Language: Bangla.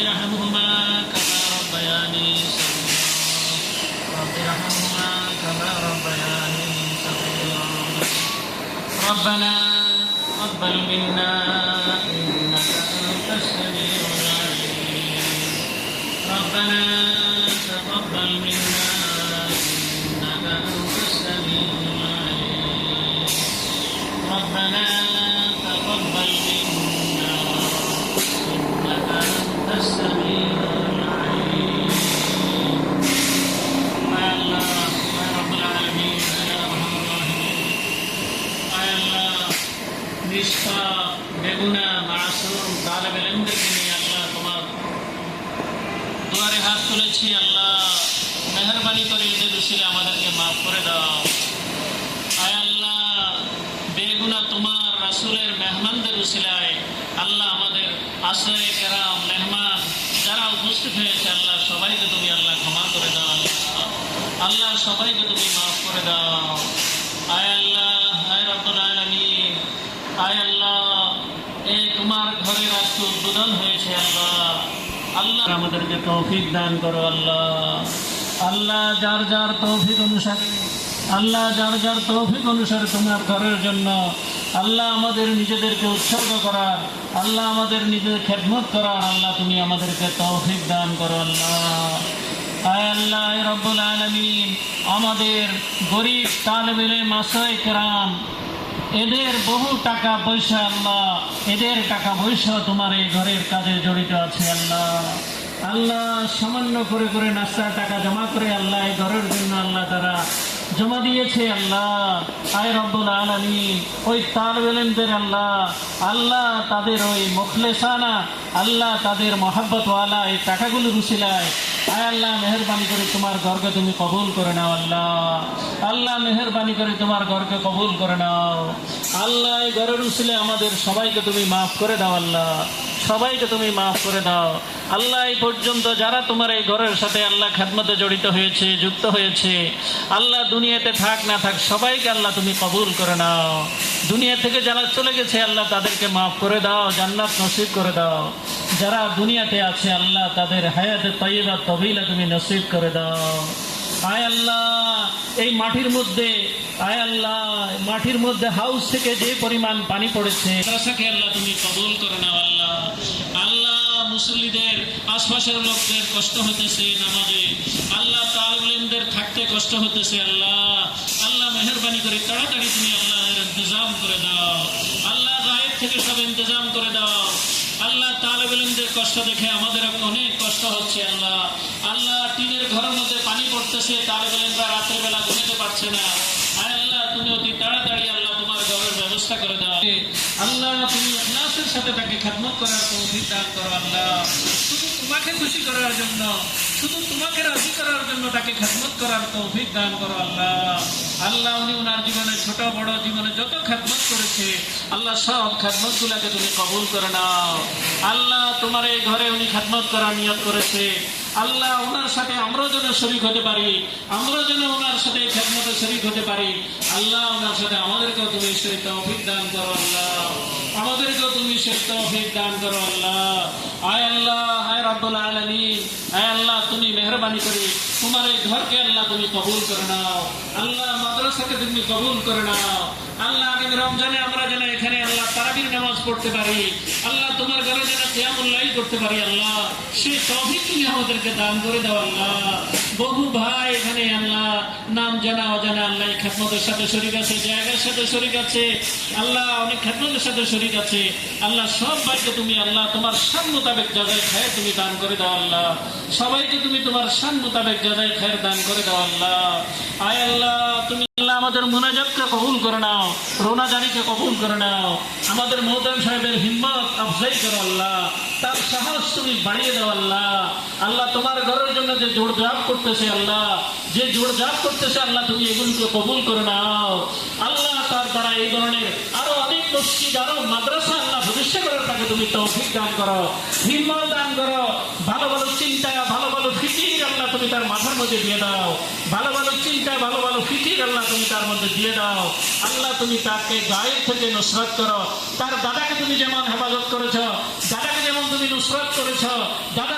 ইরহামহুমা কামা রাব্বায়ানি সাগীরা রব্বি ইরহামহুমা কামা রাব্বায়ানি সাগীরা রব্বানা তাকাব্বাল মিন্না ইন্নাকা আনতাস সামিউল আলিম রব্বানা তাকাব্বাল মিন্না ইন্নাকা আনতাস সামিউল আলিম রব্বানা তাকাব্বাল মিন্না ইন্নাকা আনতাস সামিউল আলিম আয় আল্লাহ আয় রব্বুল আলামিন ইয়া আরহামার রাহিমিন আয় আল্লাহ নিষ্পাপ বেগুনা মাসুম তালেব ইলমদেরকে নিয়ে আল্লাহ তোমার দুয়ারে হাত তুলেছি। আল্লাহ মেহেরবানি করে এদের উসিলে আমাদেরকে মাফ করে দাও। আয় আল্লাহ বেগুনা তোমার রাসূলের মেহমানদের উসিলায় আল্লাহ আমাদের আশ্রয় কেরাম মেহমান যারা উপস্থিত হয়েছে আল্লাহ সবাইকে তুমি আল্লাহ ক্ষমা করে দাও। আল্লাহ আল্লাহ সবাইকে তুমি মাফ করে দাও। আয় আল্লাহ আয় রব্বুল আলামিন আয় আল্লাহ এই তোমার ঘরের আজকে উদ্বোধন হয়েছে আল্লাহ আল্লাহ আমাদেরকে তৌফিক দান করো। আল্লাহ আল্লাহ যার যার তৌফিক অনুসারে আল্লাহ যার যার তৌফিক অনুসারে তোমার ঘরের জন্য আল্লাহ আমাদের নিজেদেরকে উৎসর্গ করার আল্লাহ আমাদের নিজের খেদমত করার আল্লাহ তুমি আমাদেরকে তৌফিক দান করো। আল্লাহ আয় আল্লাহ রব্বুল আলামিন আমাদের গরিব তালেবে ইলম মাশায়েখ কেরাম এদের বহু টাকা পয়সা আল্লাহ এদের টাকা পয়সা তোমার এই ঘরের কাজে জড়িত আছে। আল্লাহ আল্লাহ সামান্য করে করে নাস্তার টাকা জমা করে আল্লাহ এই ঘরের জন্য আল্লাহ তারা জমা দিয়েছে। আল্লাহ আয় রব্বুল আলামিন ওই তালেবে ইলমদের আল্লাহ আল্লাহ তাদের ওই মুখলেসানা আল্লাহ তাদের মহব্বতওয়ালা এই টাকাগুলোর উসিলায় আয় আল্লাহ মেহেরবানি করে তোমার ঘরকে তুমি কবুল করে নাও। আল্লাহ আল্লাহ মেহেরবানি করে তোমার ঘরকে কবুল করে নাও। আল্লাহ এই ঘরের উসিলে আমাদের সবাইকে তুমি মাফ করে দাও। আল্লাহ সবাইকে তুমি মাফ করে দাও। আল্লাহ এই পর্যন্ত যারা তোমার এই ঘরের সাথে আল্লাহ খেদমতে জড়িত হয়েছে যুক্ত হয়েছে আল্লাহ দুনিয়াতে থাক না থাক সবাইকে আল্লাহ তুমি কবুল করে নাও। দুনিয়া থেকে যারা চলে গেছে আল্লাহ তাদেরকে মাফ করে দাও, জান্নাত নসিব করে দাও। যারা দুনিয়াতে আছে আল্লাহ তাদের হায়াতে তাইয়্যিবা তবিলা তুমি নসিব করে দাও। আয় আল্লাহ এই মাটির মধ্যে আয় আল্লাহ মাটির মধ্যে হাউস থেকে যে পরিমাণ পানি পড়েছে মাদ্রাসাকে আল্লাহ তুমি কবুল করে নাও। আল্লাহ আল্লাহ মুসল্লিদের আশপাশের লোকদের কষ্ট হতেছে নামাজে আল্লাহ তালেবে ইলমদের থাকতে কষ্ট হতেছে আল্লাহ আল্লাহ মেহেরবানি করে তাড়াতাড়ি তুমি আল্লাহর ইন্তজাম করে দাও। আল্লাহ গায়েব থেকে সব ইন্তজাম করে দাও। আল্লাহ তালেবে ইলমদের কষ্ট দেখে আমাদের অনেক কষ্ট হচ্ছে। আল্লাহ আল্লাহ টিনের ঘরের মধ্যে পানি পড়তেছে তালেবে ইলমরা রাত্রেবেলা ঘুমাতে পারছে না। আয় আল্লাহ তুমি অতি তাড়াতাড়ি আল্লাহ তোমার ঘরের ব্যবস্থা করে দাও। আল্লাহ তুমি ইখলাসের সাথে তাকে খেদমত করার তৌফিক দান করো। আল্লাহ শুধু তোমাকে খুশি করার জন্য শুধু তোমাকে রাজি করার জন্য তাকে খেদমত করার তৌফিক দান করো। আল্লাহ আল্লাহ উনি ওনার জীবনে ছোট বড় জীবনে যত খেদমত করেছে আল্লাহ সব খেদমত গুলাকে তুমি কবুল করে নাও। আল্লাহ তোমার এই ঘরে উনি খেদমত করার নিয়ত করেছে আল্লাহ ওনার সাথে আমরা যেন শরীক হতে পারি আমরা যেন ওনার সাথে খেদমতে শরীক হতে পারি। আল্লাহ ওনার সাথে আমাদেরকেও তুমি সেই তৌফিক দান করো। আল্লাহ আমাদেরকেও তুমি সেই তৌফিক দান করো। আল্লাহ আয় আল্লাহ আয় রব্বুল আলামিন আয় আল্লাহ তুমি মেহেরবানি করে তোমার এই ঘরকে আল্লাহ তুমি কবুল করে নাও। আল্লাহ মাদ্রাসাকে তুমি কবুল করে নাও। আল্লাহ আগামী রমজানে আমরা যেন এখানে আল্লাহ তারাবির নামাজ পড়তে পারি আল্লাহ তোমার ঘরে যেন কিয়ামুল লাইল করতে পারি আল্লাহ সেই তৌফিক তুমি আমাদেরকে দান করে দাও। আল্লাহ বহু ভাই এখানে আল্লাহ নাম জানা অজানা আল্লাহ খেদমতের সাথে শরীক আছে জায়গার সাথে শরীক আছে আল্লাহ অনেক খেদমতের সাথে শরীক আছে আল্লাহ সব ভাইকে তুমি আল্লাহ তোমার শান মোতাবেক জাযায়ে খায়ের তুমি দান করে দাও। আল্লাহ সবাইকে তুমি তোমার শান মোতাবেক জাযায়ে খায়ের দান করে দাও। আল্লাহ আয় আল্লাহ তুমি আল্লাহ আমাদের মুনাজাতকে কবুল করে নাও রোনাজারিকে কবুল করে নাও। আমাদের মোহতারাম সাহেবের হিম্মত আফজাই করো আল্লাহ তার সাহস তুমি বাড়িয়ে দাও। আল্লাহ আল্লাহ তোমার ঘরের জন্য যে জোড়জাপ করতেছে আল্লাহ যে জোড়জাপ করতেছে আল্লাহ তুমি এগুলোকে কবুল করে নাও। আল্লাহ তার দ্বারা এই ধরনের আরো অনেক মসজিদ আরো মাদ্রাসা আল্লাহ প্রতিষ্ঠা করার তাকে তুমি তৌফিক দান করো হিম্মত দান করো। ভালো ভালো চিন্তা ভালো ভালো ফিকির আল্লাহ তুমি তার মাথার মধ্যে দিয়ে দাও। ভালো ভালো চিন্তা ভালো ভালো ফিকির আল্লাহ তুমি তার মধ্যে দিয়ে দাও। আল্লাহ তুমি তাকে গায়েব থেকে নুসরত করো। তার দাদাকে তুমি যেমন হেফাজত করেছ দাদাকে যেমন তুমি নুসরত করেছ দাদা